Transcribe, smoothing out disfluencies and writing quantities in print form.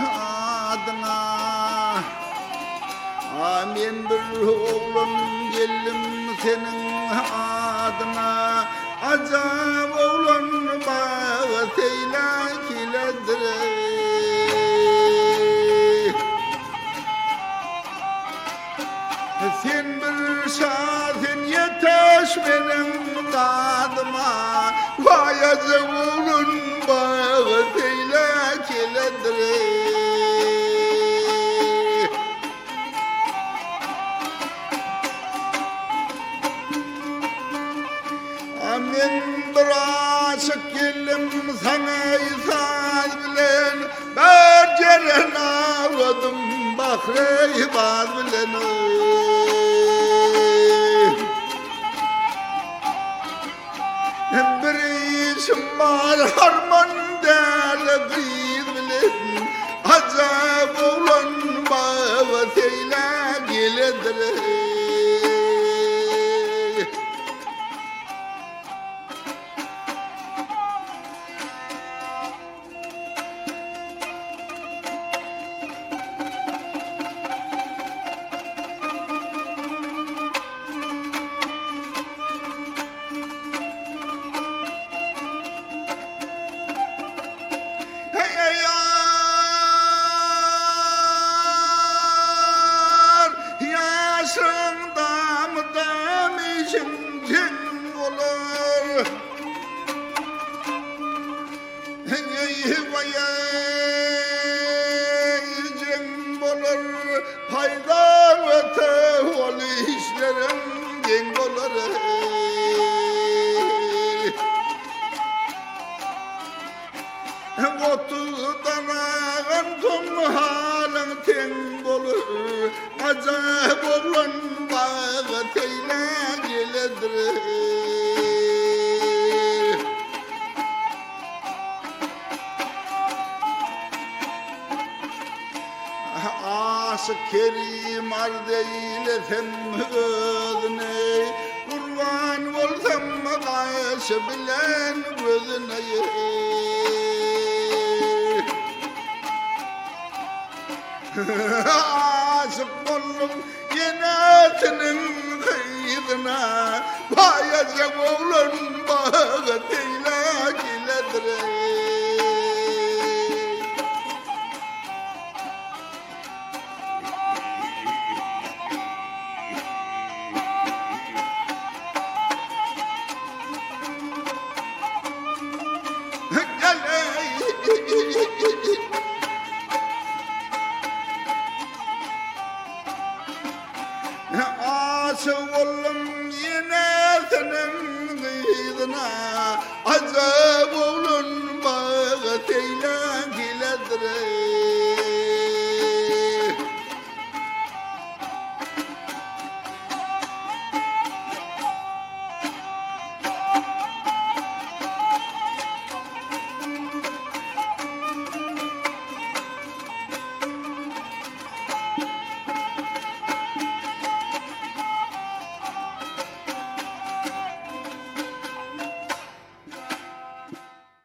adına. Men bir oğlum geldim senin adına. Acab oğlan bağı seylak iledir. Sen bir şahsen yetiş benim dadıma. Vay acab oğlan bağı seylak iledir. Men bir aşık geldim sana izaz bilen. Bir ceren ağladım Bahre baz bilen. Bir işim var harman derle kıyız bilen. Acab oğlan bağı seyle geledir. Fayda ve tevhali işlerim gen olur. Otudan ağın tüm halın ten olur. Acayip oğlan bağı teyle geledir. Aşık kerim arz eyletem özüne. Kurban olsam karşı bilen gözüne. Aşık oldum yine senin kıydına. Bayacak oğlum bağı teylak iledir. Aşık oğlum yine senin kıydına. Acab oğlum